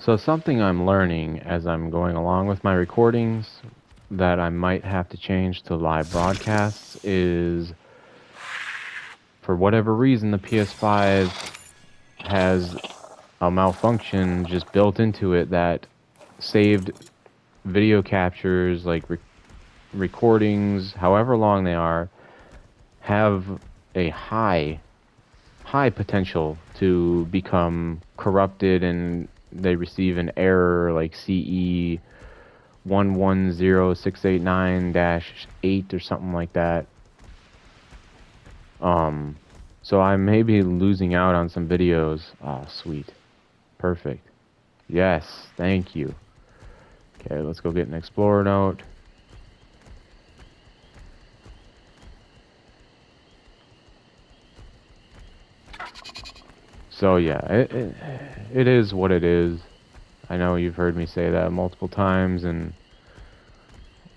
So something I'm learning as I'm going along with my recordings that I might have to change to live broadcasts is, for whatever reason, the PS5 has a malfunction just built into it that saved video captures, like recordings, however long they are, have a high potential to become corrupted, and they receive an error like CE 110689-8 or something like that. Um, so I may be losing out on some videos. Ah, sweet. Perfect. Yes, thank you. Okay, let's go get an Explorer note. So yeah, it is what it is. I know you've heard me say that multiple times, and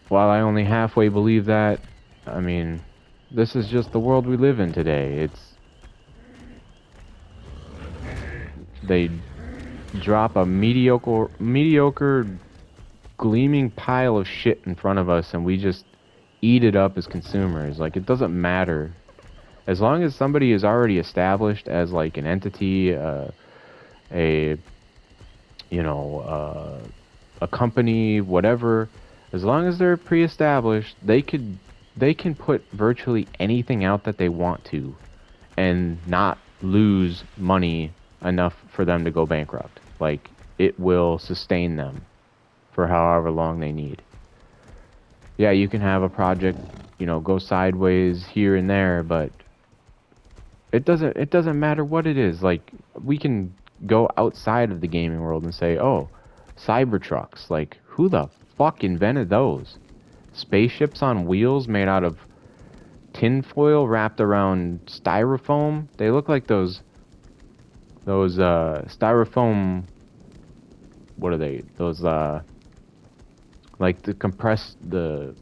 while I only halfway believe that, I mean, this is just the world we live in today. They drop a mediocre gleaming pile of shit in front of us, and we just eat it up as consumers. Like, it doesn't matter. As long as somebody is already established as like an entity, a you know, a company, whatever, as long as they're pre-established, they can put virtually anything out that they want to and not lose money enough for them to go bankrupt. Like, it will sustain them for however long they need. Yeah, you can have a project, go sideways here and there, but it doesn't matter what it is. Like, we can go outside of the gaming world and say, "Oh, Cybertrucks. Like, who the fuck invented those? Spaceships on wheels made out of tinfoil wrapped around styrofoam. They look like those styrofoam. What are they? Those like the compressed the.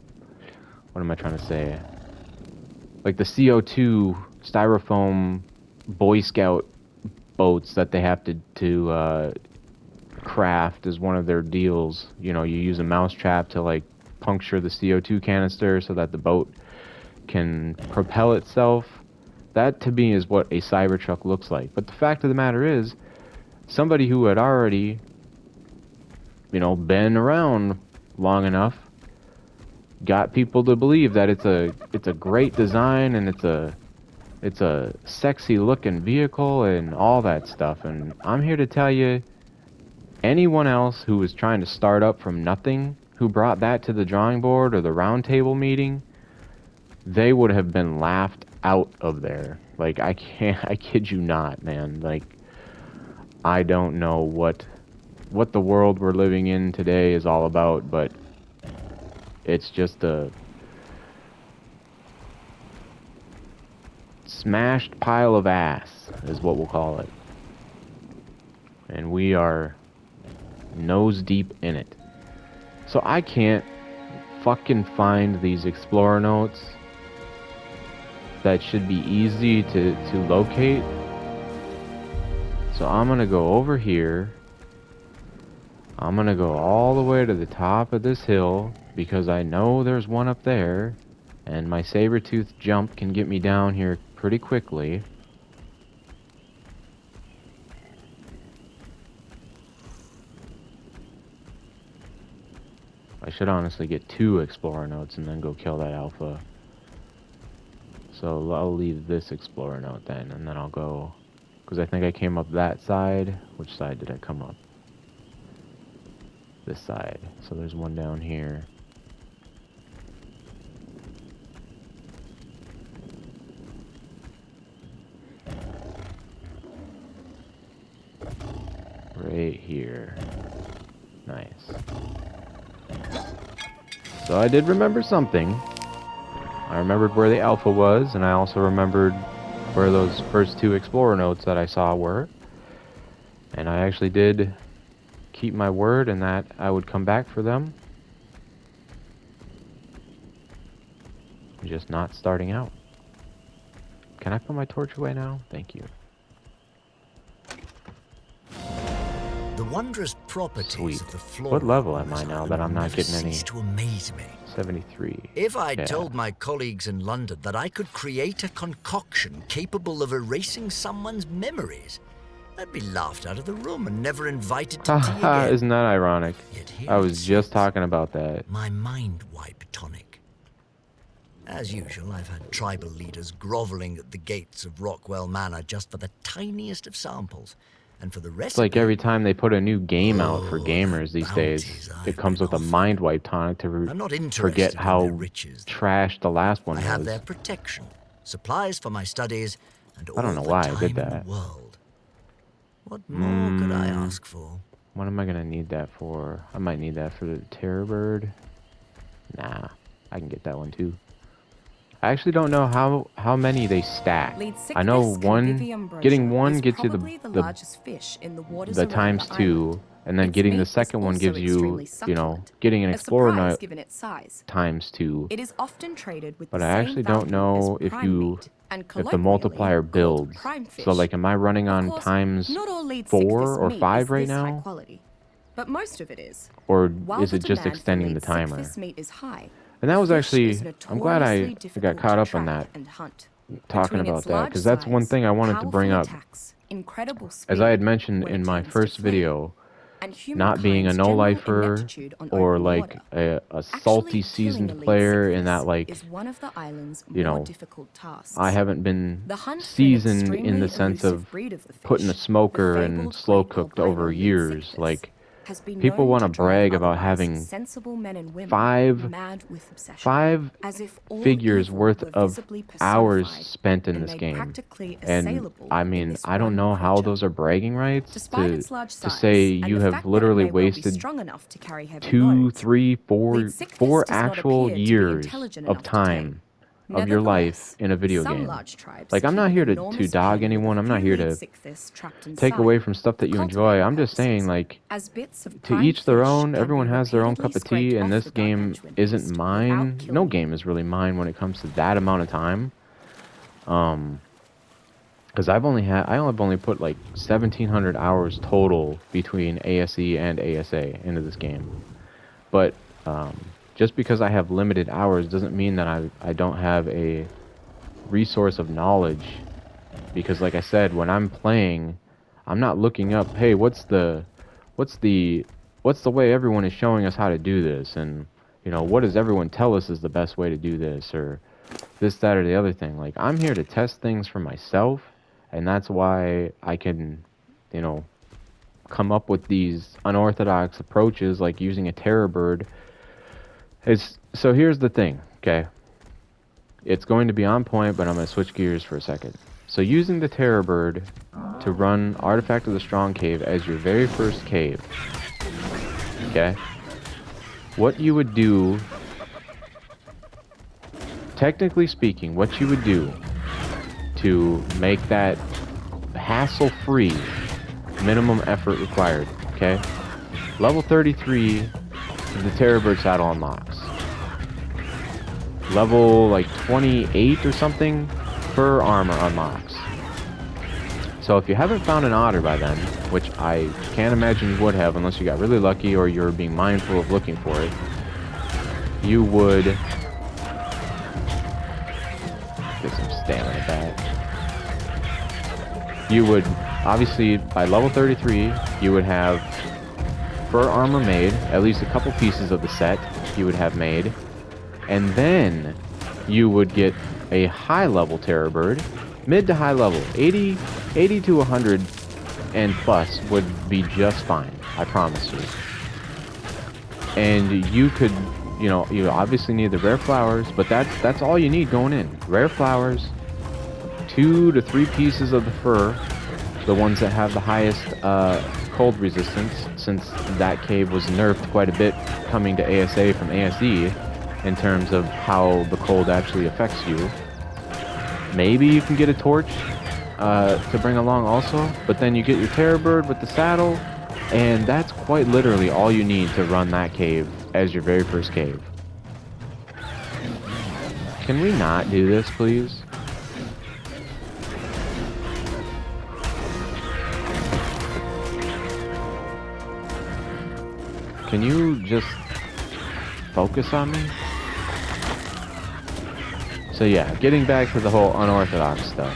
What am I trying to say? Like the CO2 styrofoam Boy Scout boats that they have to craft as one of their deals. You use a mousetrap to like puncture the CO2 canister so that the boat can propel itself. That to me is what a Cybertruck looks like. But the fact of the matter is, somebody who had already, been around long enough got people to believe that it's a great design, and it's a sexy looking vehicle and all that stuff. And I'm here to tell you, anyone else who was trying to start up from nothing, who brought that to the drawing board or the roundtable meeting, they would have been laughed out of there. Like, I kid you not, man. Like, I don't know what the world we're living in today is all about, but it's just a smashed pile of ass, is what we'll call it. And we are nose deep in it. So I can't fucking find these Explorer notes that should be easy to locate. So I'm gonna go over here. I'm gonna go all the way to the top of this hill because I know there's one up there, and my saber-tooth jump can get me down here pretty quickly. I should honestly get 2 Explorer notes and then go kill that alpha. So I'll leave this Explorer note then, and then I'll go, because I think I came up that side. Which side did I come up? This side. So there's one down here. Right here. Nice. So I did remember something. I remembered where the alpha was, and I also remembered where those first 2 Explorer notes that I saw were. And I actually did keep my word in that I would come back for them. I'm just not starting out. Can I put my torch away now? Thank you. The wondrous properties Sweet. of the flora What level on am this I now island that I'm will not never getting any? cease to amaze me. 73. If I'd Yeah. told my colleagues in London that I could create a concoction capable of erasing someone's memories, I'd be laughed out of the room and never invited to tea again. Isn't that ironic? Yet here I it was just sits, talking about that. my mind wipe tonic. As usual, I've had tribal leaders groveling at the gates of Rockwell Manor just for the tiniest of samples. And for the recipe, It's like every time they put a new game out for Oh, gamers the these days, bounties it I've comes been with a offered. mind wipe tonic to I'm not interested forget in their how riches. trash the last one I have was. their protection, supplies for my studies, and I don't all know the why I time did in that. the world. What more could I ask for? What am I gonna need that for? I might need that for the Terror Bird. Nah, I can get that one too. I actually don't know how many they stack. I know getting one gets you the times 2, and then getting the second one gives you, you know, getting an Explorer times 2. It is often traded with But the I same actually don't value know as if prime meat, and if the colloquially multiplier called builds. prime fish. So like, am I running Of on course, times not all lead 4 sickfish or meat 5 is right this high now? quality, but most of it is. Or While is the it just demand for extending the lead timer? sickfish meat is high, And that was fish actually, is I'm glad I notoriously got difficult caught to up on track that, and hunt. talking Between about its that, large because that's one size, thing I wanted to bring powerful up. attacks, incredible speed As I had mentioned when in it my tends to first flee, video, and not being a humankind's general no-lifer ineptitude on or open like water. a Actually salty killing a seasoned lead player in sickfish that, like, is one of the island's you more know, difficult tasks. I haven't been The hunt for an seasoned in the extremely sense elusive of breed of the fish, putting a the smoker and fabled slow great cooked albino over lead years. sickfish, Like, has been people known want to to drive brag about otherwise having sensible men and women five mad with obsession, five as if all figures evil worth were of visibly hours personified spent in and this made game. practically And assailable I in mean, this I don't one know how creature. those are bragging rights Despite its large to size, say and you the have fact that it literally may well be wasted strong enough to carry heavy 2, loads, 3, 4, lead sickfish 4 does not actual appear to be years intelligent of enough to tame. time of your life Nevertheless, in a video some game. large tribes Like, I'm keep not an here to enormous dog pen with a anyone. I'm not few here lead to sickfish trapped take away inside from stuff that for you enjoy. I'm cultivating just saying, purposes, like, as bits of to prime each their fish own. can Everyone be has their own repeatedly cup of scraped tea, and off this the game gargantuan isn't beast mine. without No killing game is really mine when it comes to that amount of time. Because I've only put like 1,700 hours total between ASE and ASA into this game. But just because I have limited hours doesn't mean that I don't have a resource of knowledge. Because like I said, when I'm playing, I'm not looking up, hey, what's the way everyone is showing us how to do this, and you know, what does everyone tell us is the best way to do this, or this, that, or the other thing. Like, I'm here to test things for myself, and that's why I can, you know, come up with these unorthodox approaches, like using a terror bird. So here's the thing, okay? It's going to be on point, but I'm going to switch gears for a second. So using the terror bird to run Artifact of the Strong Cave as your very first cave, okay? What you would do, technically speaking, what you would do to make that hassle-free, minimum effort required, okay? Level 33, the Terror Bird saddle unlocks. Level like 28 or something, fur armor unlocks. So if you haven't found an otter by then, which I can't imagine you would have unless you got really lucky or you're being mindful of looking for it, you would get some stamina back. You would, obviously, by level 33, you would have fur armor made, at least a couple pieces of the set you would have made, and then you would get a high level terror bird, mid to high level, 80 to 100 and plus would be just fine, I promise you. And you could, you know, you obviously need the rare flowers, but that's all you need going in. Rare flowers, 2 to 3 pieces of the fur, the ones that have the highest cold resistance, since that cave was nerfed quite a bit coming to ASA from ASE in terms of how the cold actually affects you. Maybe you can get a torch to bring along also, but then you get your terror bird with the saddle, and that's quite literally all you need to run that cave as your very first cave. Can we not do this, please? Can you just focus on me? So yeah, getting back to the whole unorthodox stuff.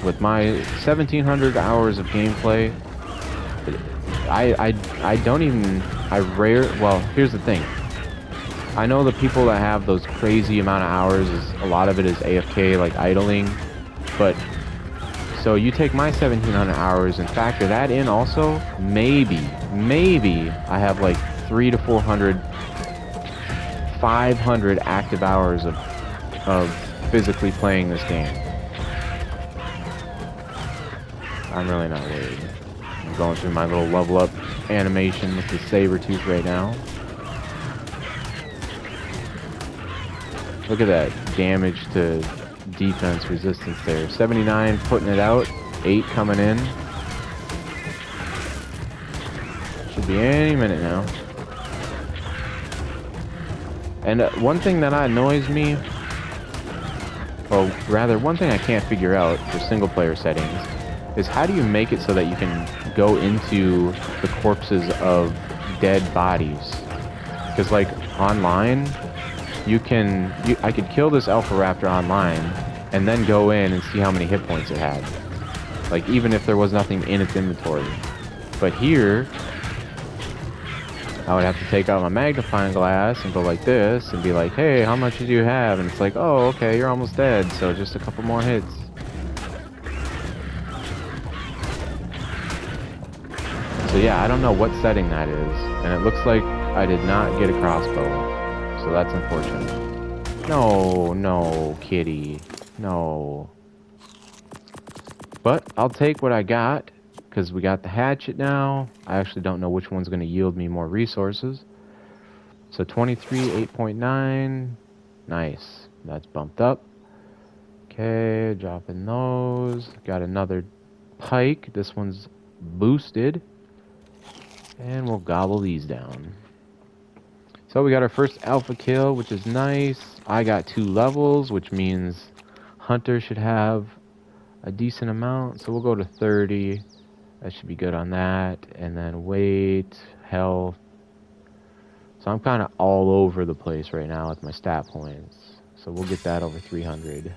With my 1,700 hours of gameplay, I don't even, well, here's the thing. I know the people that have those crazy amount of hours, a lot of it is AFK, like idling, but so you take my 1,700 hours and factor that in also, maybe I have like 300 to 400, 500 active hours of physically playing this game. I'm really not worried. I'm going through my little level up animation with the Sabertooth right now. Look at that damage to defense resistance there. 79 putting it out, 8 coming in. Should be any minute now. And one thing that annoys me, or rather one thing I can't figure out for single player settings, is how do you make it so that you can go into the corpses of dead bodies? Because like online, I could kill this Alpha Raptor online and then go in and see how many hit points it had. Like even if there was nothing in its inventory. But here, I would have to take out my magnifying glass and go like this and be like, hey, how much did you have? And it's like, oh, okay, you're almost dead, so just a couple more hits. So yeah, I don't know what setting that is. And it looks like I did not get a crossbow. So that's unfortunate. No, kitty. No. But I'll take what I got, because we got the hatchet now. I actually don't know which one's going to yield me more resources. So 23, 8.9. Nice. That's bumped up. Okay, dropping those. Got another pike. This one's boosted. And we'll gobble these down. So we got our first alpha kill, which is nice. I got 2 levels, which means Hunter should have a decent amount. So we'll go to 30. That should be good on that. And then weight, health. So I'm kind of all over the place right now with my stat points. So we'll get that over 300.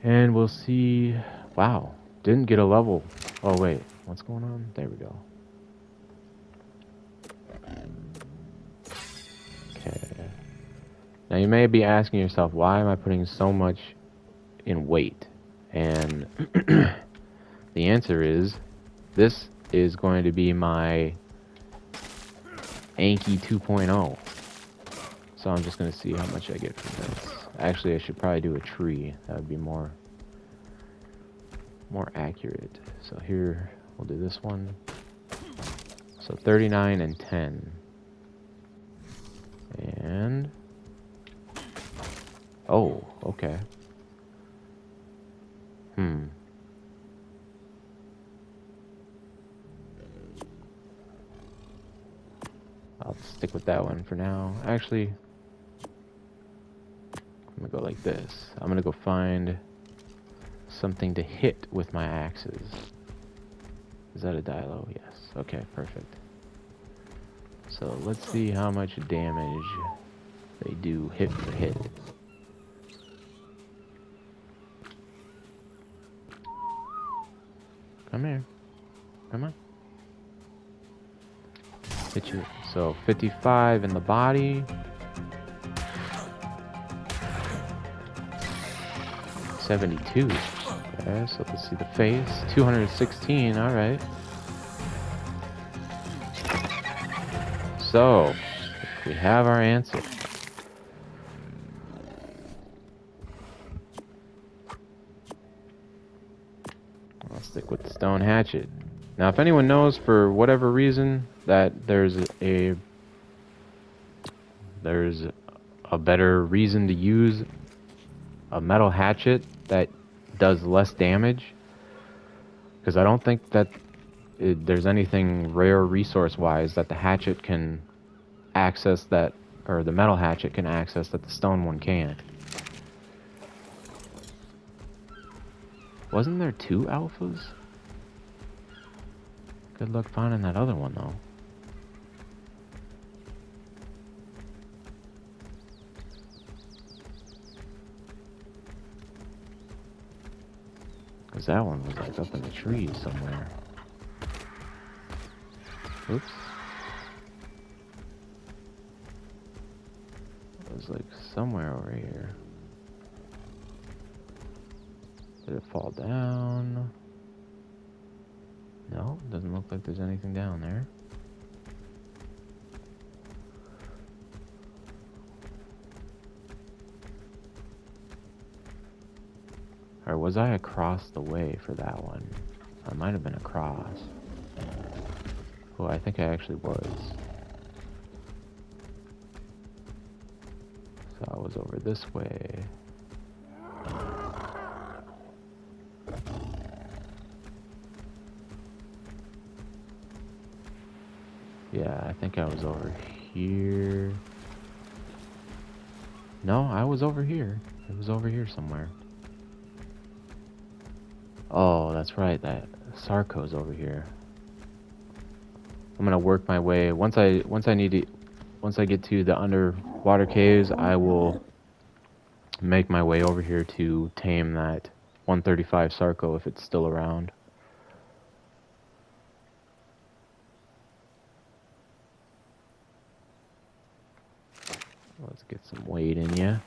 And we'll see. Wow, didn't get a level. Oh wait, what's going on? There we go. Okay. Now you may be asking yourself, why am I putting so much in weight? And the answer is, this is going to be my Anki 2.0. So I'm just going to see how much I get from this. Actually, I should probably do a tree. That would be more accurate. So here, we'll do this one. So 39 and 10. And... oh, okay. I'll stick with that one for now. Actually, I'm gonna go like this. I'm gonna go find something to hit with my axes. Is that a Dilo? Yes. Okay, perfect. So let's see how much damage they do hit for hit. Come here. Come on. Hit you. So 55 in the body. 72. Okay, so let's see the face. 216, alright. So, we have our answer. I'll stick with the stone hatchet. Now, if anyone knows for whatever reason that there's a better reason to use a metal hatchet that does less damage, because I don't think that there's anything rare resource-wise that the hatchet can access that, or the metal hatchet can access that the stone one can't. Wasn't there 2 alphas? Good luck finding that other one, though. Because that one was like up in the trees somewhere. Oops. It was like somewhere over here. Did it fall down? No, doesn't look like there's anything down there. Or was I across the way for that one? I might have been across. Oh, I think I actually was. So I was over this way. Yeah, I think I was over here. No, I was over here. It was over here somewhere. Oh, that's right. That Sarco's over here. I'm gonna work my way. Once I get to the underwater caves, I will make my way over here to tame that 135 Sarco if it's still around. Let's get some weight in ya.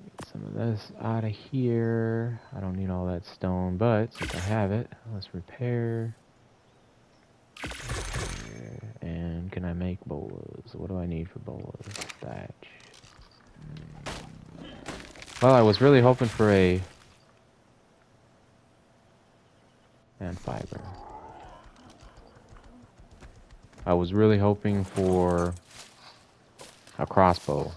Get some of this out of here. I don't need all that stone, but since I have it, let's repair. And can I make bolas? What do I need for bolas? Thatch. Well, I was really hoping for a... and fiber. I was really hoping for a crossbow.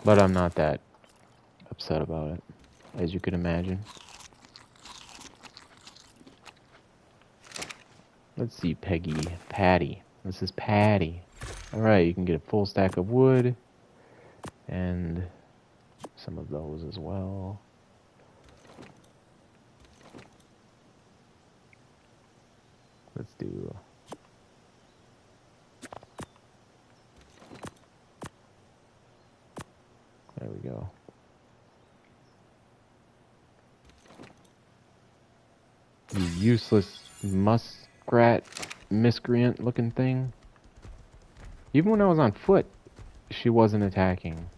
But I'm not that upset about it, as you could imagine. Let's see, Patty. This is Patty. Alright, you can get a full stack of wood. And some of those as well. Let's do... There we go. You useless muskrat miscreant looking thing. Even when I was on foot, she wasn't attacking.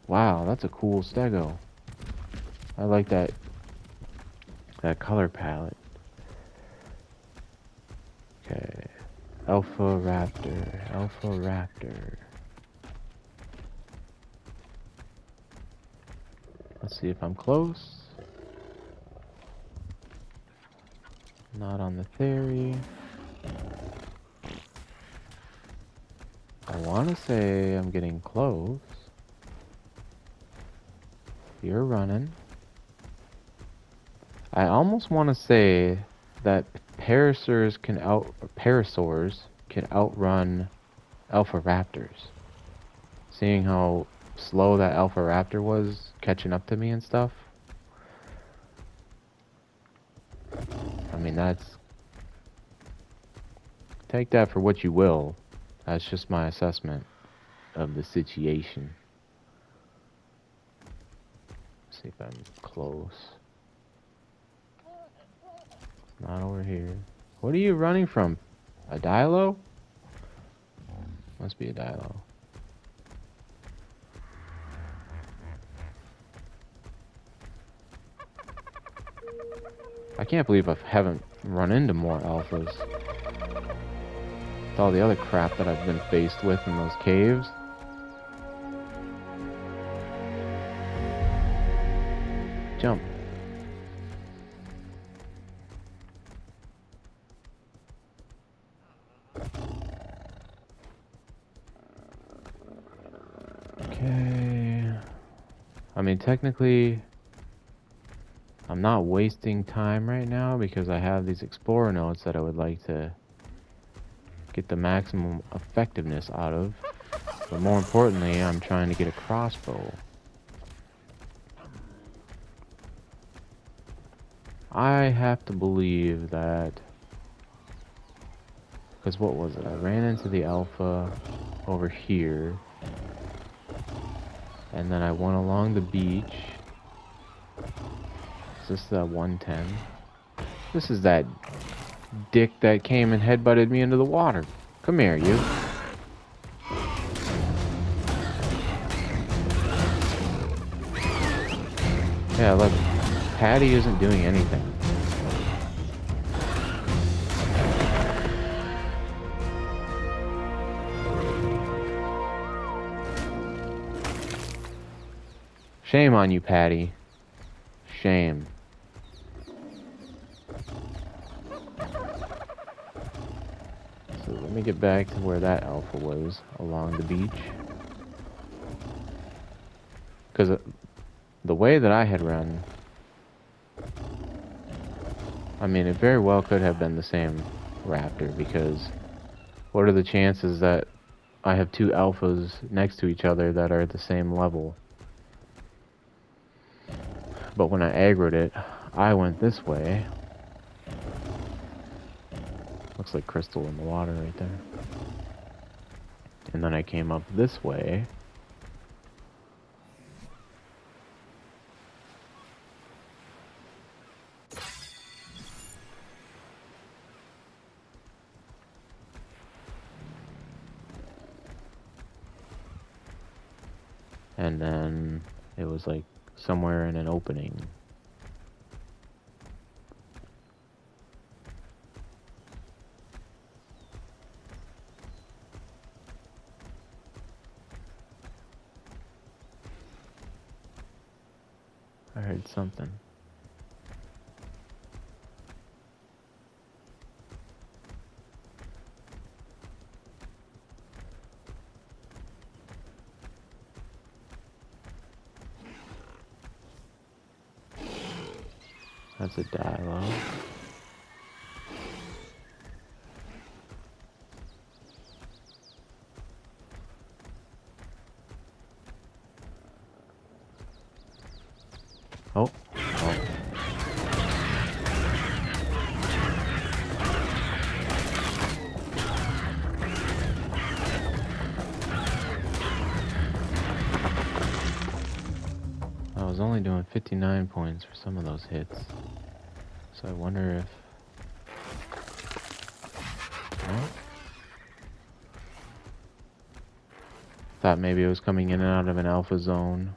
Wow, that's a cool stego. I like that color palette. Okay. Alpha Raptor. Let's see if I'm close. Not on the theory. I want to say I'm getting close. You're running. I almost want to say that parasaurs can outrun Alpha Raptors. Seeing how slow that Alpha Raptor was catching up to me and stuff. I mean, take that for what you will. That's just my assessment of the situation. See if I'm close. Not over here. What are you running from? A Dilo? Must be a Dilo. I can't believe I haven't run into more alphas. With all the other crap that I've been faced with in those caves. Jump. Okay. I mean, technically, I'm not wasting time right now because I have these explorer notes that I would like to get the maximum effectiveness out of. But more importantly, I'm trying to get a crossbow. I have to believe that... Because what was it? I ran into the alpha over here. And then I went along the beach. Is this the 110? This is that dick that came and headbutted me into the water. Come here, you. Yeah, look. Patty isn't doing anything. Shame on you, Patty. Shame. So let me get back to where that alpha was, along the beach. Because the way that I had run, I mean, it very well could have been the same raptor, because what are the chances that I have two alphas next to each other that are at the same level? But when I aggroed it, I went this way. Looks like crystal in the water right there. And then I came up this way. And then it was like somewhere in an opening. I heard something. That's a dialogue. Oh. Oh. I was only doing 59 points for some of those hits. So I wonder if... Oh. Thought maybe it was coming in and out of an alpha zone.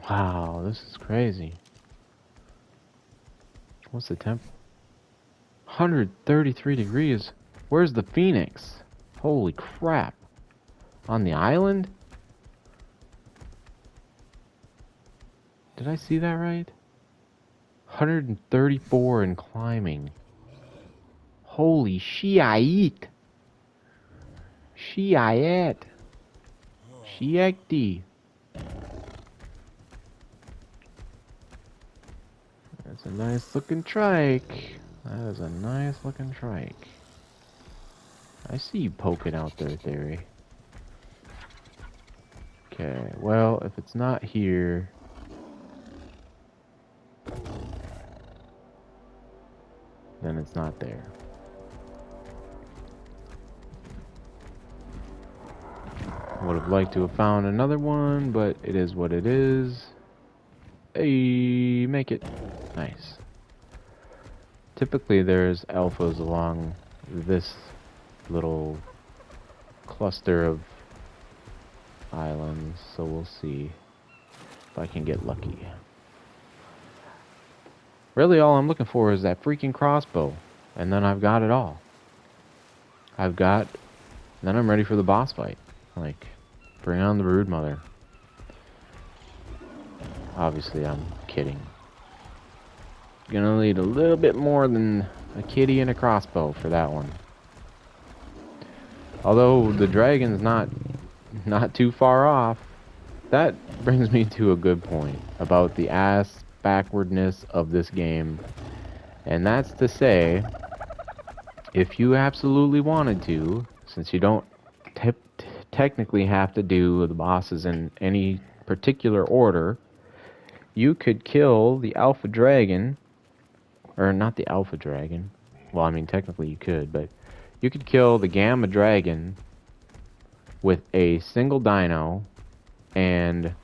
Wow, this is crazy. What's the temp? 133 degrees. Where's the Phoenix? Holy crap. On the island? Did I see that right? 134 and climbing. Holy shit. Shit. Shiekti. That's a nice looking trike. That is a nice looking trike. I see you poking out there, Theory. Okay, well, if it's not here... then it's not there. Would have liked to have found another one, but it is what it is. Hey, make it. Nice. Typically there's alphas along this little cluster of islands, so we'll see if I can get lucky. Really all I'm looking for is that freaking crossbow, and then I've got it all. Then I'm ready for the boss fight. Like, bring on the brood mother. Obviously I'm kidding. Gonna need a little bit more than A kitty and a crossbow for that one. Although the dragon's not too far off. That brings me to a good point about the ass backwardness of this game. And that's to say, if you absolutely wanted to, since you don't technically have to do the bosses in any particular order, you could kill the alpha dragon, or not the alpha dragon. Well, I mean, technically you could, but you could kill the gamma dragon with a single dino and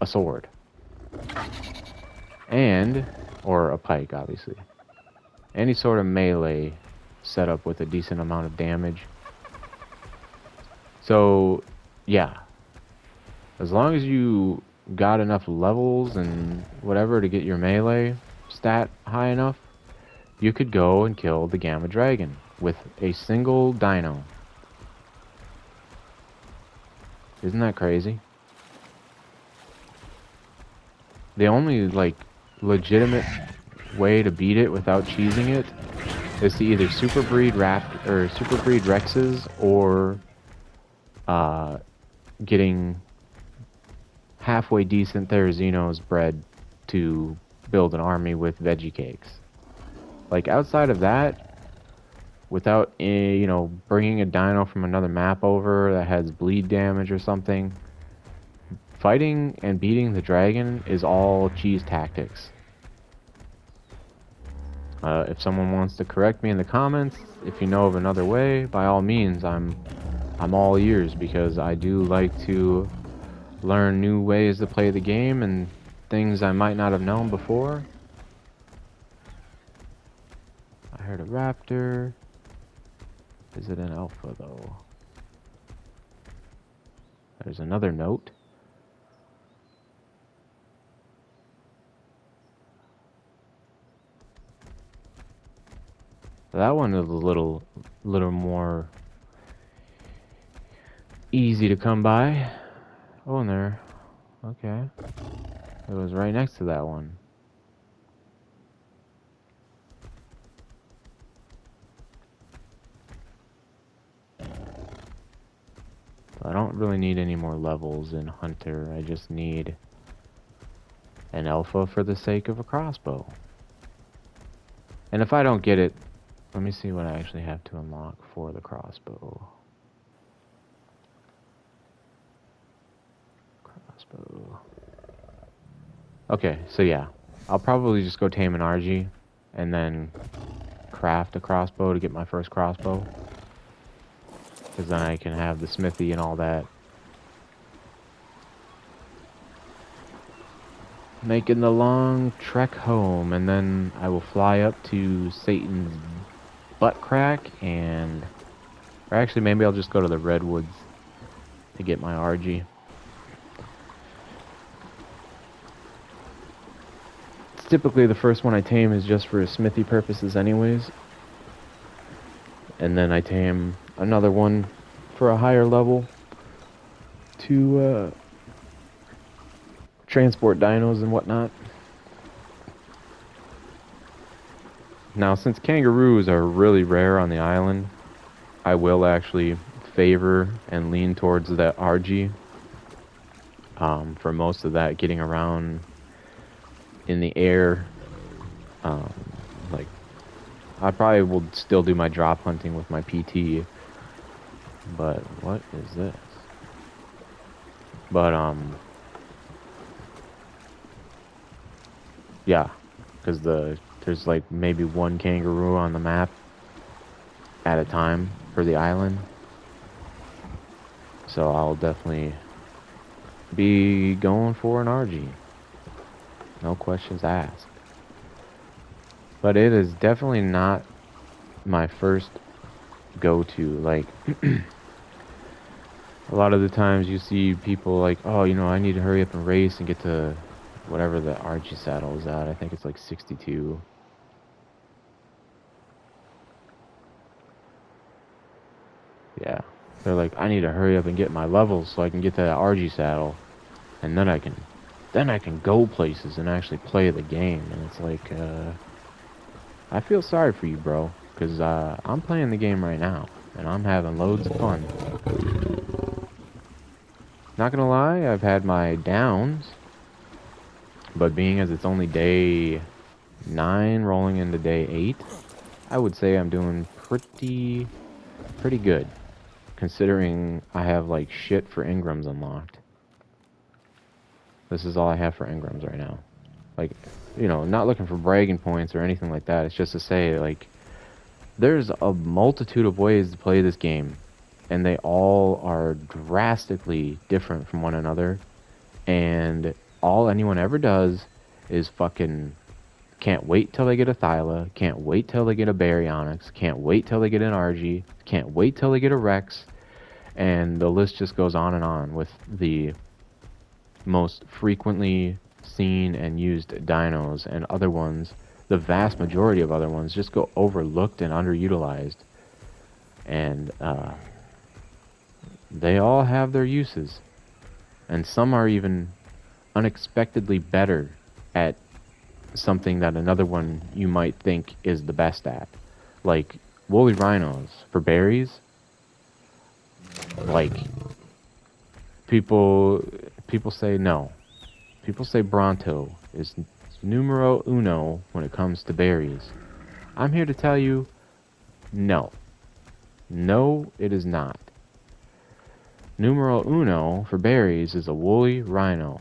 a sword. And, or a pike, obviously. Any sort of melee setup with a decent amount of damage. So, yeah. As long as you got enough levels and whatever to get your melee stat high enough, you could go and kill the Gamma Dragon with a single dino. Isn't that crazy? The only, like, legitimate way to beat it without cheesing it is to either super breed Rexes or getting halfway decent Therazinos bred to build an army with veggie cakes. Like, outside of that, without bringing a dino from another map over that has bleed damage or something, fighting and beating the dragon is all cheese tactics. If someone wants to correct me in the comments, if you know of another way, by all means, I'm all ears, because I do like to learn new ways to play the game and things I might not have known before. I heard a raptor. Is it an alpha though? There's another note. That one is a little more easy to come by. Oh, and there. Okay. It was right next to that one. I don't really need any more levels in Hunter. I just need an alpha for the sake of a crossbow. And if I don't get it, let me see what I actually have to unlock for the crossbow. Okay, so yeah. I'll probably just go tame an RG and then craft a crossbow to get my first crossbow. Because then I can have the smithy and all that. Making the long trek home, and then I will fly up to Satan's butt crack, and... or actually, maybe I'll just go to the Redwoods to get my RG. It's typically the first one I tame is just for smithy purposes anyways. And then I tame another one for a higher level to transport dinos and whatnot. Now, since kangaroos are really rare on the island, I will actually favor and lean towards that RG for most of that getting around in the air. Like, I probably will still do my drop hunting with my PT, but what is this? But yeah, because there's like maybe one kangaroo on the map at a time for the island, so I'll definitely be going for an RG, no questions asked. But it is definitely not my first go-to. Like, a lot of the times you see people like, oh, I need to hurry up and race and get to whatever the RG saddle is at. I think it's like 62. Yeah. They're like, I need to hurry up and get my levels so I can get to that RG saddle. And then I can go places and actually play the game. And it's like, I feel sorry for you, bro, because I'm playing the game right now, and I'm having loads of fun. Not gonna lie, I've had my downs, but being as it's only day 9 rolling into day 8, I would say I'm doing pretty good, considering I have like shit for Ingrams unlocked. This is all I have for Ingrams right now. Like, you know, not looking for bragging points or anything like that. It's just to say, like, there's a multitude of ways to play this game, and they all are drastically different from one another. And all anyone ever does is fucking can't wait till they get a Thyla, can't wait till they get a Baryonyx, can't wait till they get an RG, can't wait till they get a Rex, and the list just goes on with the most frequently seen and used dinos, and other ones, the vast majority of other ones, just go overlooked and underutilized. And they all have their uses. And some are even unexpectedly better at something that another one you might think is the best at. Like woolly rhinos for berries. Like people say no. People say Bronto is numero uno when it comes to berries. I'm here to tell you, no. No, it is not. Numero uno for berries is a woolly rhino.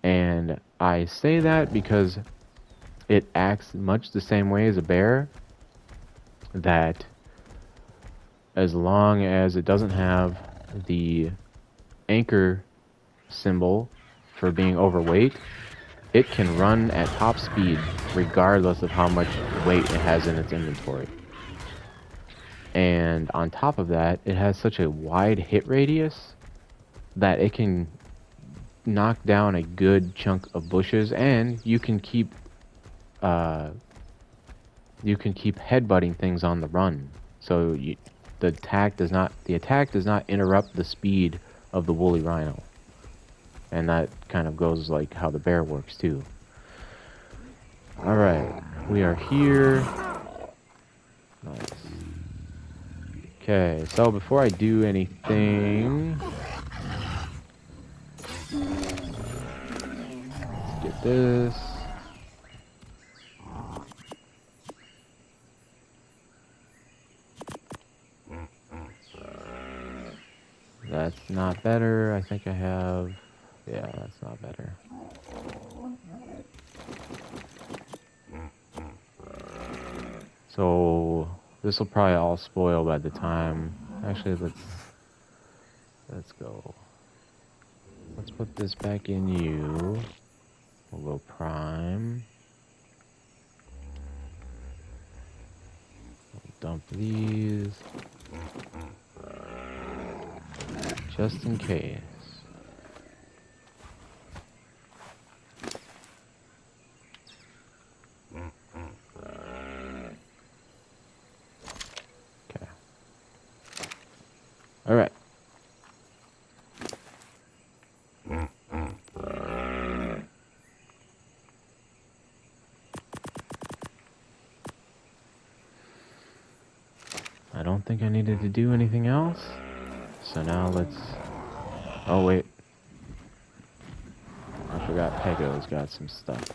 And I say that because it acts much the same way as a bear, that as long as it doesn't have the anchor symbol for being overweight, it can run at top speed regardless of how much weight it has in its inventory. And on top of that, it has such a wide hit radius that it can knock down a good chunk of bushes, and you can keep headbutting things on the run. So the attack does not interrupt the speed of the woolly rhino. And that kind of goes like how the bear works too. Alright, we are here. Nice. Okay, so before I do anything, let's get this. That's not better. I think I have... Yeah, that's not better. So this will probably all spoil by the time. Actually, let's go. Let's put this back in you. We'll go prime. We'll dump these. Just in case. Okay. All right. I don't think I needed to do anything else. So now let's... Oh, wait. I forgot Pego's got some stuff.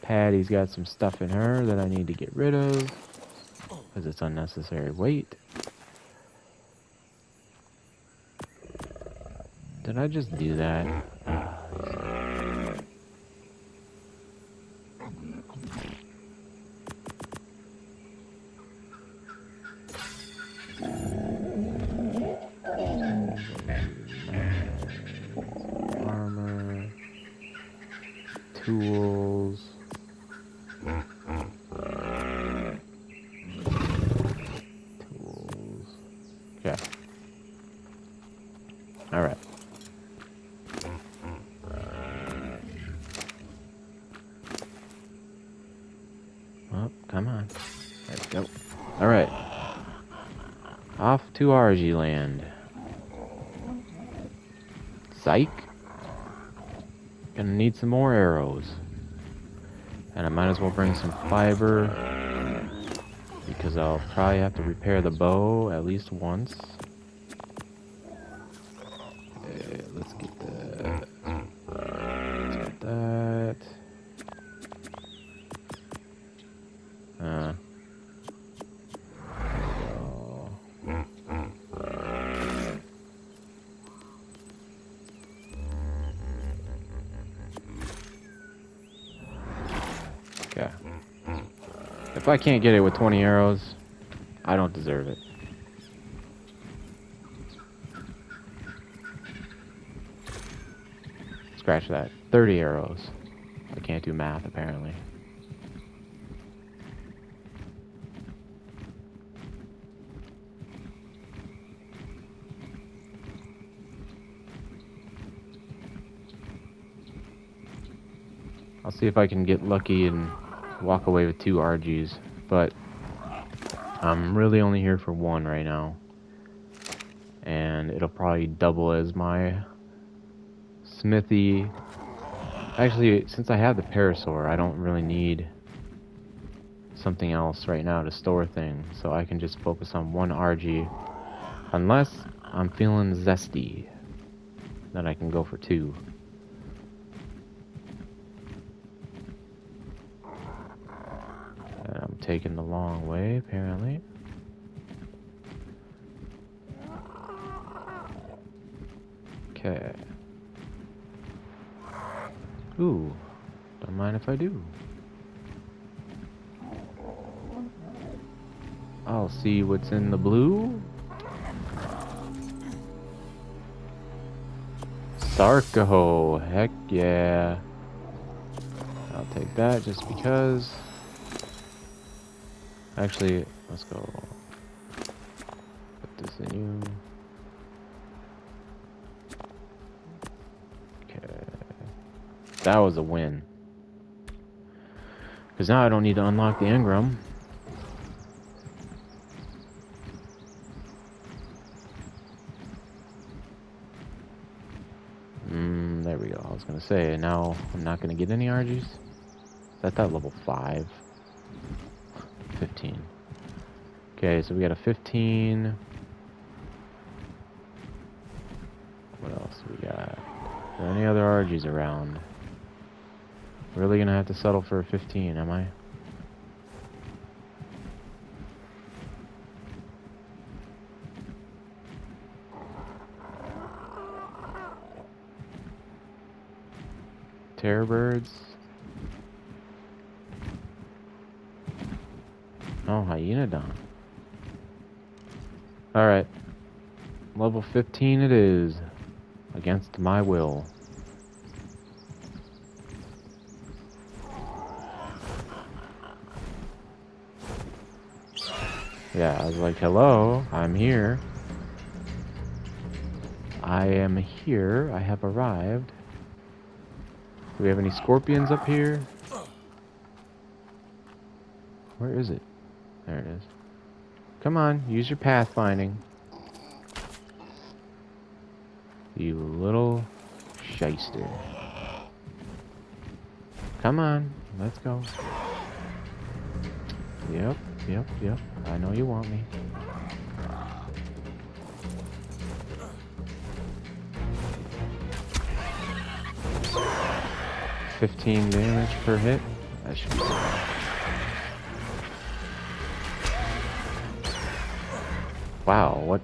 Patty's got some stuff in her that I need to get rid of, because it's unnecessary weight. Did I just do that? Armor. Tools. Tools. Okay. Alright. Oh, come on. There we go. Alright. Off to RG land. Psych. Gonna need some more arrows. And I might as well bring some fiber, because I'll probably have to repair the bow at least once. Okay, let's get that. Let's get that. There we go. Okay. If I can't get it with 20 arrows, I don't deserve it. Scratch that. 30 arrows. I can't do math, apparently. I'll see if I can get lucky and walk away with 2 RGs, but I'm really only here for 1 right now. And it'll probably double as my smithy. Actually, since I have the parasaur, I don't really need something else right now to store things, so I can just focus on 1 RG. Unless I'm feeling zesty, then I can go for 2. And I'm taking the long way, apparently. Okay. Ooh, don't mind if I do. I'll see what's in the blue. Sarco, heck yeah. I'll take that just because. Actually, let's go. Put this in you. Okay. That was a win. Because now I don't need to unlock the engram. There we go. I was going to say, now I'm not going to get any RGs. Is that level 5? 15. Okay, so we got a 15. What else we got? Are there any other RGs around? Really going to have to settle for a 15, am I? Terror birds. Oh, Hyenodon. Alright. Level 15 it is. Against my will. Yeah, I was like, hello, I'm here. I am here. I have arrived. Do we have any scorpions up here? Where is it? There it is. Come on, use your pathfinding. You little shyster. Come on, let's go. Yep. I know you want me. $15 damage per hit. That should be good. Wow, what?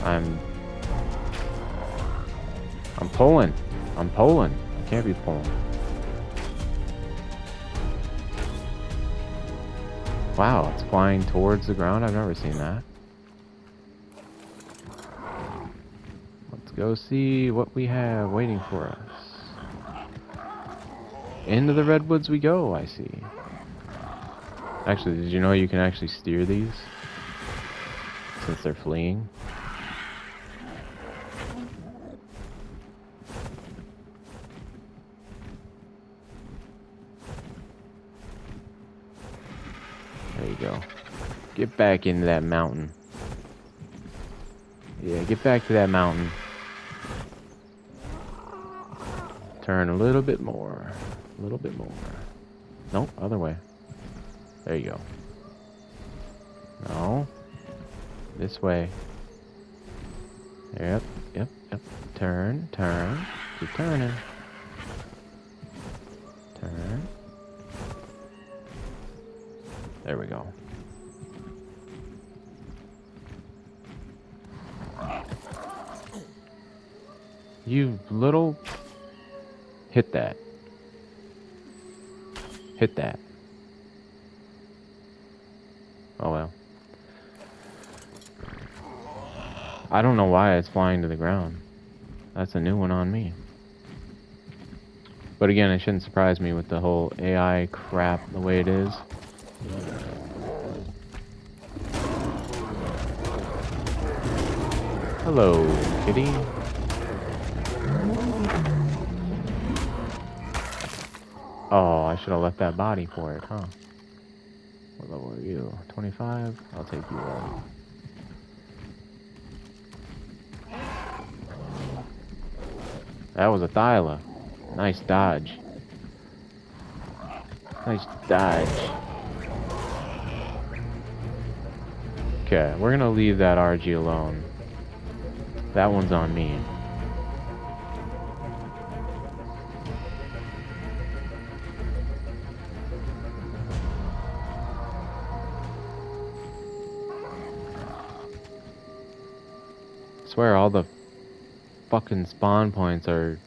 I'm pulling. I can't be pulling. Wow, it's flying towards the ground. I've never seen that. Let's go see what we have waiting for us. Into the redwoods we go, I see. Actually, did you know you can actually steer these? Since they're fleeing? There you go. Get back into that mountain. Yeah, get back to that mountain. Turn a little bit more. A little bit more. Nope, other way. There you go. No. This way. Yep, yep, yep. Turn, turn. Keep turning. Turn. There we go. You little... Hit that. Hit that. Oh well. I don't know why it's flying to the ground. That's a new one on me. But again, it shouldn't surprise me with the whole AI crap the way it is. Hello, kitty. Oh, I should have left that body for it, huh? What level are you? 25? I'll take you all. That was a Thyla. Nice dodge. Nice dodge. Okay, we're gonna leave that RG alone. That one's on me. I swear all the fucking spawn points are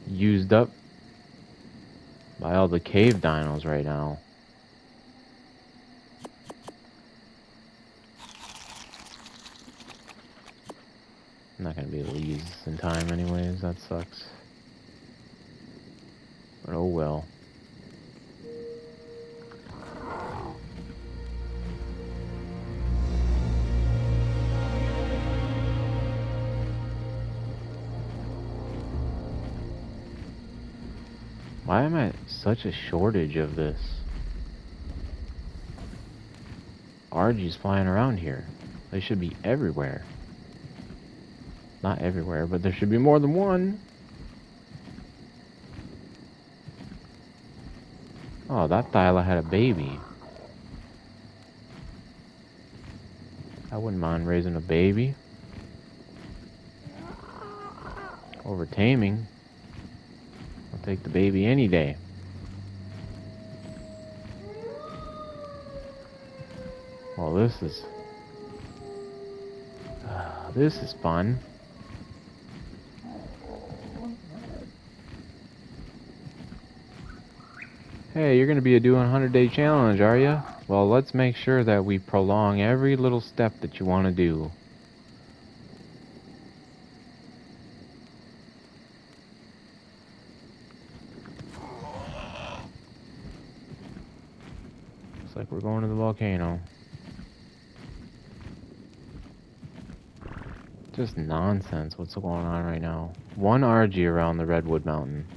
used up by all the cave dinos right now. I'm not gonna be able to use this in time anyways, that sucks. But oh well. Why am I such a shortage of this? RG's flying around here. They should be everywhere. Not everywhere, but there should be more than one. Oh, that Thyla had a baby. I wouldn't mind raising a baby. Over taming. I'll take the baby any day. Well, this is fun. Hey, you're gonna be doing a 100-day challenge, are you? Well, let's make sure that we prolong every little step that you want to do. Looks like we're going to the volcano. Just nonsense what's going on right now. One RG around the Redwood Mountain.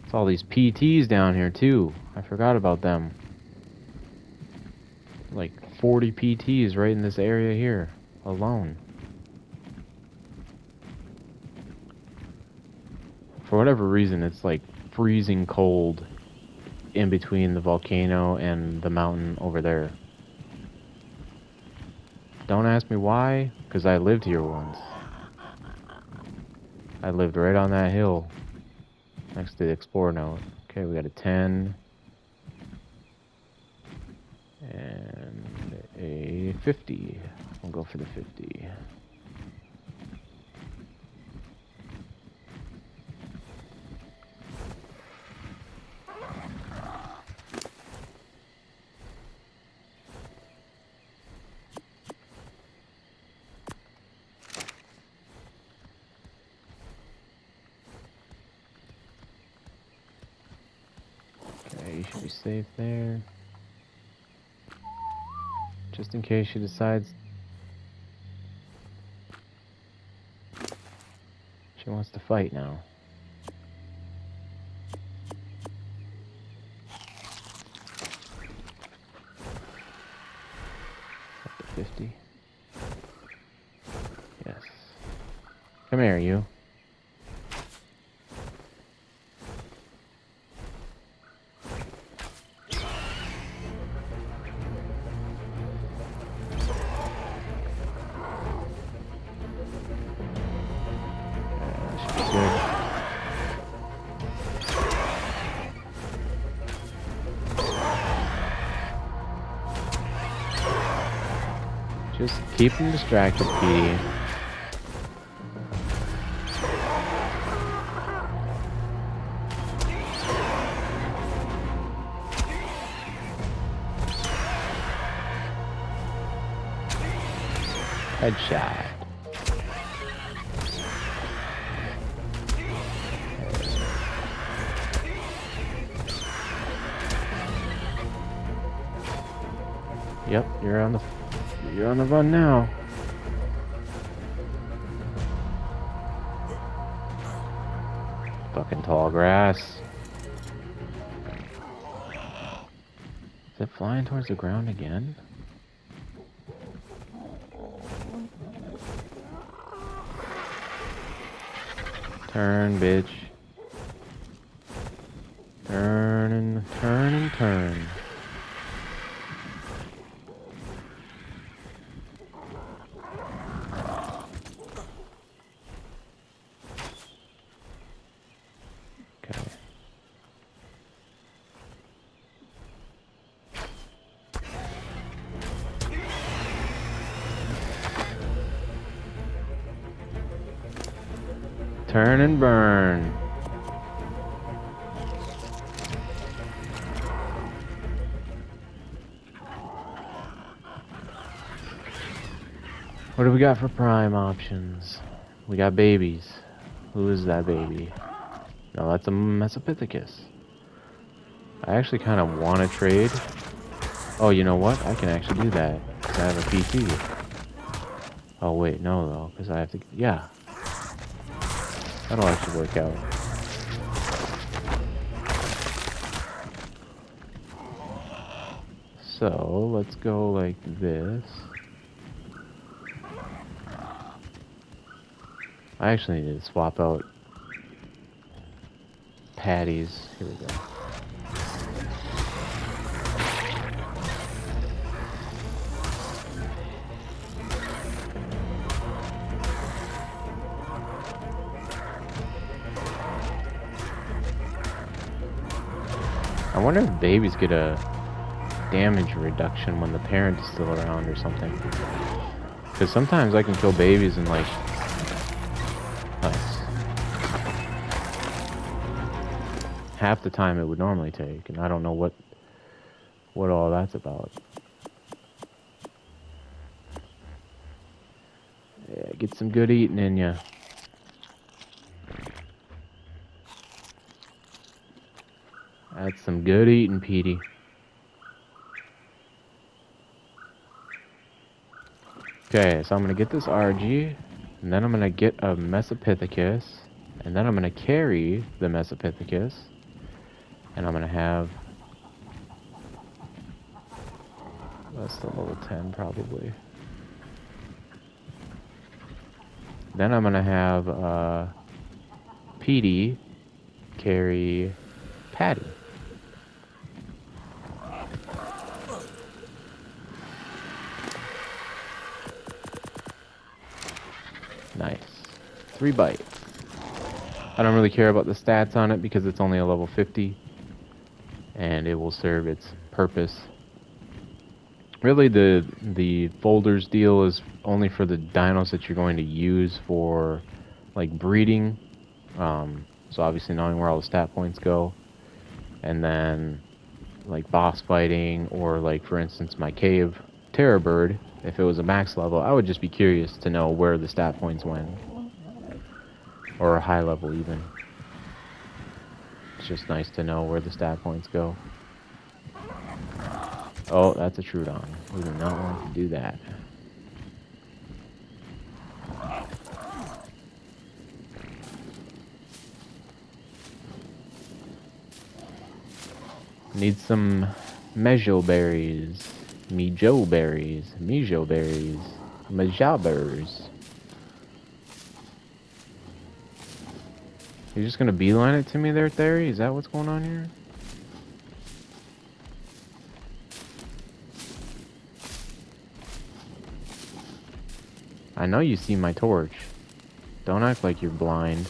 It's all these PTs down here too. I forgot about them. Like 40 PTs right in this area here alone. For whatever reason, it's like freezing cold in between the volcano and the mountain over there. Don't ask me why, because I lived here once. I lived right on that hill next to the Explorer node. Okay, we got a 10 and a 50. We'll go for the 50. Okay, you should be safe there. Just in case she decides she wants to fight now. 50. Yes. Come here, you. Should be good. Just keep him distracted, Petey. Headshot. Yep, you're on the run now. Fucking tall grass. Is it flying towards the ground again? Turn, bitch. Turn and turn and turn. Okay. Turn and burn. What do we got for prime options? We got babies. Who is that baby? No, that's a Mesopithecus. I actually kind of want to trade. Oh, you know what? I can actually do that. 'Cause I have a PT. Oh, wait, no, though. Because I have to... Yeah. That'll actually work out. So, let's go like this. I actually need to swap out patties. Here we go. I wonder if babies get a damage reduction when the parent is still around or something. Because sometimes I can kill babies in like... Nice. Half the time it would normally take, and I don't know what all that's about. Yeah, get some good eating in ya. That's some good eating, Petey. Okay, so I'm gonna get this RG, and then I'm gonna get a Mesopithecus, and then I'm gonna carry the Mesopithecus, and I'm gonna have... That's the level 10, probably. Then I'm gonna have Petey carry Patty. Nice. 3 bites. I don't really care about the stats on it because it's only a level 50, and it will serve its purpose. Really, the folders deal is only for the dinos that you're going to use for like breeding. So obviously knowing where all the stat points go, and then like boss fighting, or like for instance my cave terror bird. If it was a max level, I would just be curious to know where the stat points went, or a high level even. It's just nice to know where the stat points go. Oh, that's a Trudon. We do not want to do that. Need some Mejo berries. Mijo berries. Mijo berries. Majabbers. You're just gonna beeline it to me there, Theory? Is that what's going on here? I know you see my torch. Don't act like you're blind.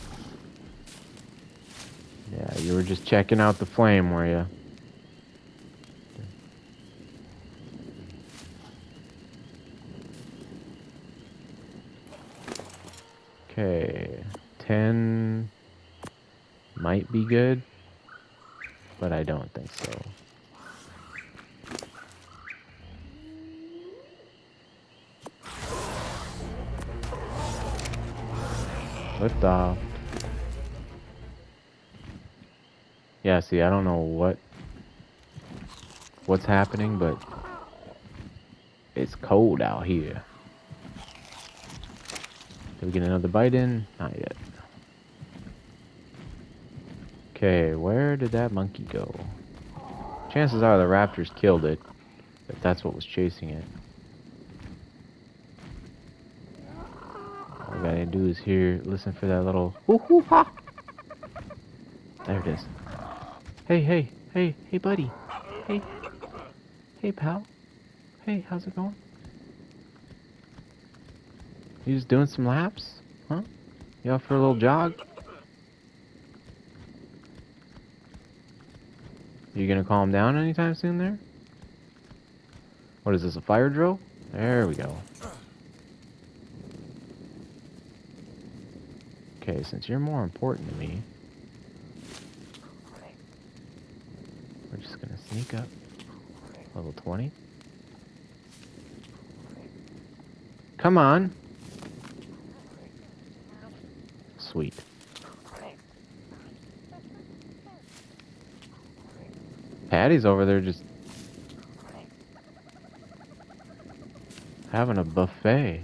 Yeah, you were just checking out the flame, were you? Okay, 10 might be good, but I don't think so. Lift off. Yeah, see, I don't know what's happening, but it's cold out here. Did we get another bite in? Not yet. Okay, where did that monkey go? Chances are the raptors killed it, if that's what was chasing it. All I gotta do is listen for that little hoo hoo ha. There it is. Hey, hey, hey, hey, buddy. Hey, hey, pal. Hey, how's it going? You just doing some laps? Huh? You out for a little jog? You gonna calm down anytime soon there? What is this, a fire drill? There we go. Okay, since you're more important to me, we're just gonna sneak up. Level 20. Come on. Sweet. Patty's over there just having a buffet.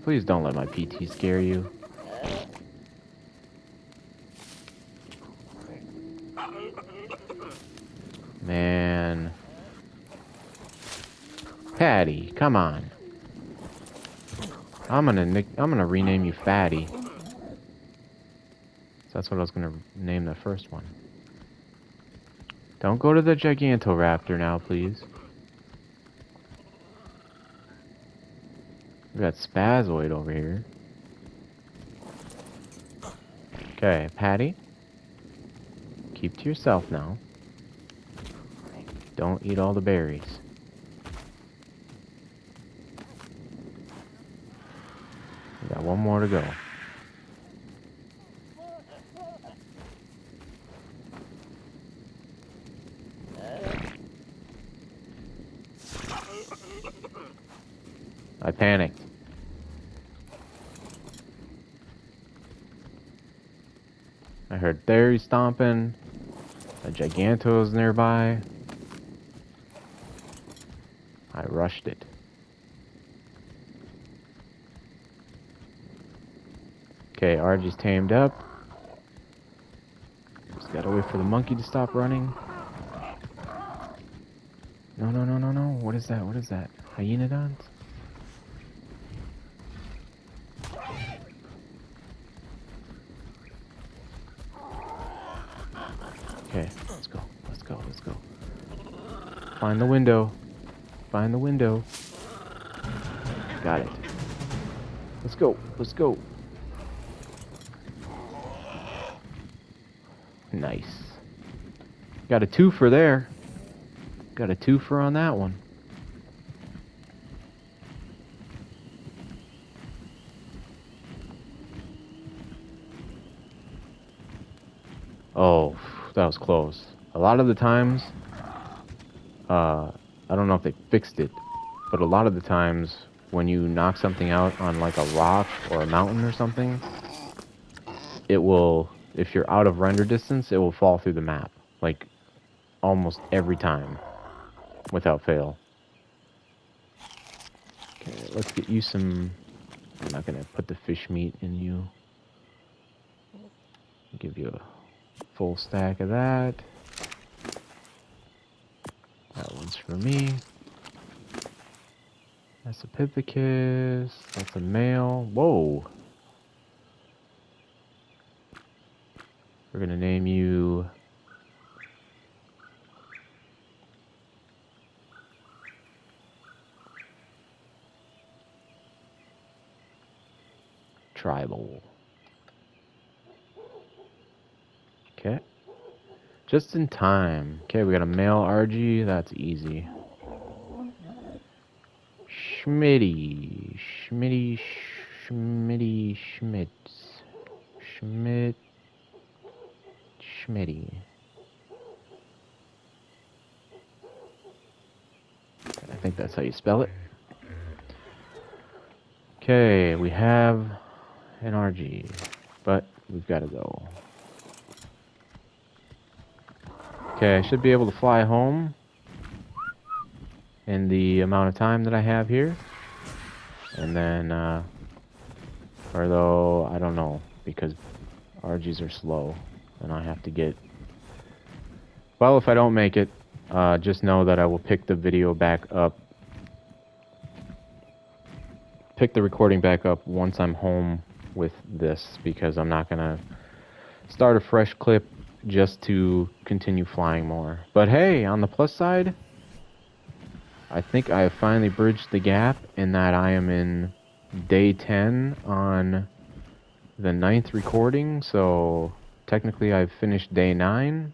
Please don't let my PT scare you. Man. Patty, come on. I'm gonna rename you Fatty. So that's what I was gonna name the first one. Don't go to the Gigantoraptor now, please. We got Spazoid over here. Okay, Patty. Keep to yourself now. Don't eat all the berries. We got one more to go. I panicked. I heard Theory stomping. A Giganto's nearby. I rushed it. Okay, Argie's tamed up. Just gotta wait for the monkey to stop running. No, no, no, no, no. What is that? What is that? Hyenodons? Okay, let's go. Let's go. Let's go. Find the window. Find the window. Got it. Let's go. Let's go. Nice. Got a twofer there. Got a twofer on that one. Oh, that was close. A lot of the times, I don't know if they fixed it, but a lot of the times when you knock something out on like a rock or a mountain or something, it will, if you're out of render distance, it will fall through the map. Like almost every time, without fail. Okay, let's get you some. I'm not gonna put the fish meat in you. Give you a full stack of that. That one's for me. That's a Pithecus. That's a male. Whoa. We're gonna name you Tribal. Okay. Just in time. Okay, we got a male RG. That's easy. Schmitty. Schmitty. Schmitty. Schmitz. Schmidt. Schmitty. I think that's how you spell it. Okay, we have an RG, but we've got to go. Okay, I should be able to fly home in the amount of time that I have here. And then, or though, I don't know, because RGs are slow, and I have to get... Well, if I don't make it, just know that I will pick the video back up. Pick the recording back up once I'm home with this, because I'm not going to start a fresh clip just to continue flying more. But hey, on the plus side, I think I have finally bridged the gap in that I am in day 10 on the 9th recording, so technically I've finished day 9,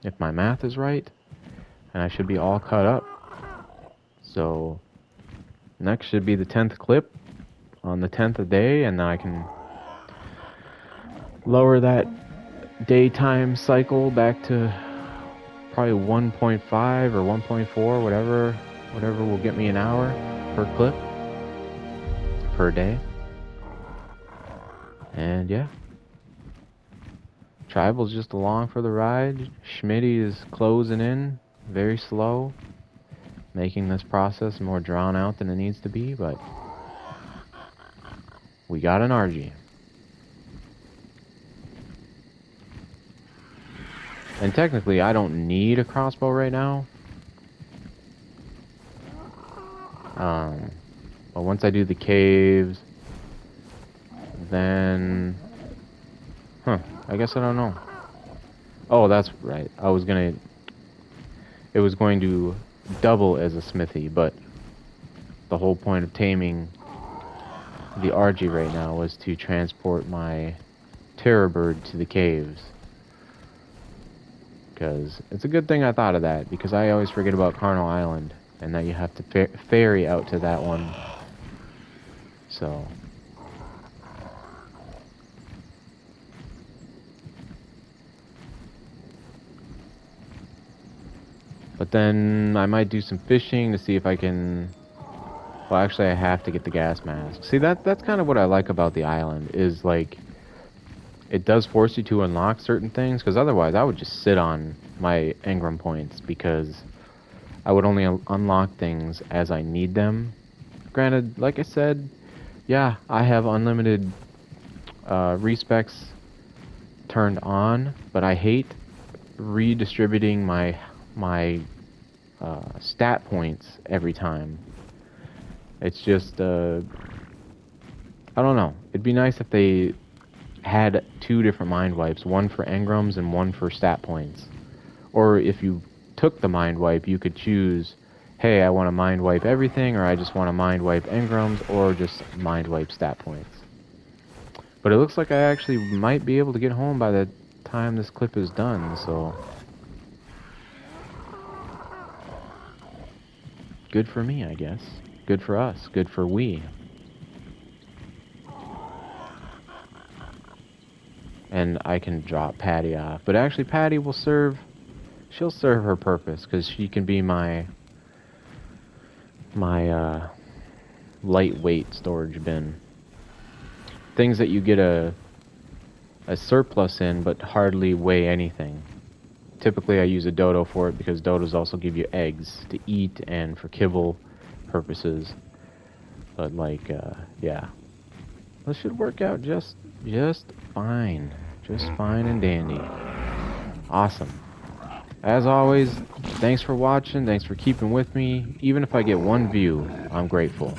if my math is right, and I should be all caught up. So next should be the 10th clip on the 10th day, and then I can lower that daytime cycle back to probably 1.5 or 1.4, whatever will get me an hour per clip per day. And yeah, Tribal's just along for the ride. Schmitty is closing in very slow, making this process more drawn out than it needs to be, but we got an RG. And technically, I don't need a crossbow right now. But once I do the caves, then... I guess I don't know. Oh, that's right. It was going to double as a smithy, but the whole point of taming the RG right now was to transport my terror bird to the caves. Because it's a good thing I thought of that, because I always forget about Carnal Island, and that you have to ferry out to that one. So... But then I might do some fishing to see if I can... Well, actually I have to get the gas mask. See, that's kind of what I like about the island, is like... It does force you to unlock certain things, because otherwise I would just sit on my engram points, because I would only unlock things as I need them. Granted, like I said, yeah, I have unlimited respecs turned on, but I hate redistributing my stat points every time. It's just, I don't know. It'd be nice if they had 2 different mind wipes, one for engrams and one for stat points. Or if you took the mind wipe, you could choose, hey, I want to mind wipe everything, or I just want to mind wipe engrams, or just mind wipe stat points. But it looks like I actually might be able to get home by the time this clip is done, so... Good for me, I guess. Good for us. Good for we. And I can drop Patty off. But actually, Patty will serve... She'll serve her purpose, because she can be my lightweight storage bin. Things that you get a surplus in, but hardly weigh anything. Typically I use a dodo for it, because dodos also give you eggs to eat and for kibble purposes. But like, yeah. This should work out just fine. Just fine and dandy. Awesome. As always, thanks for watching. Thanks for keeping with me. Even if I get one view, I'm grateful.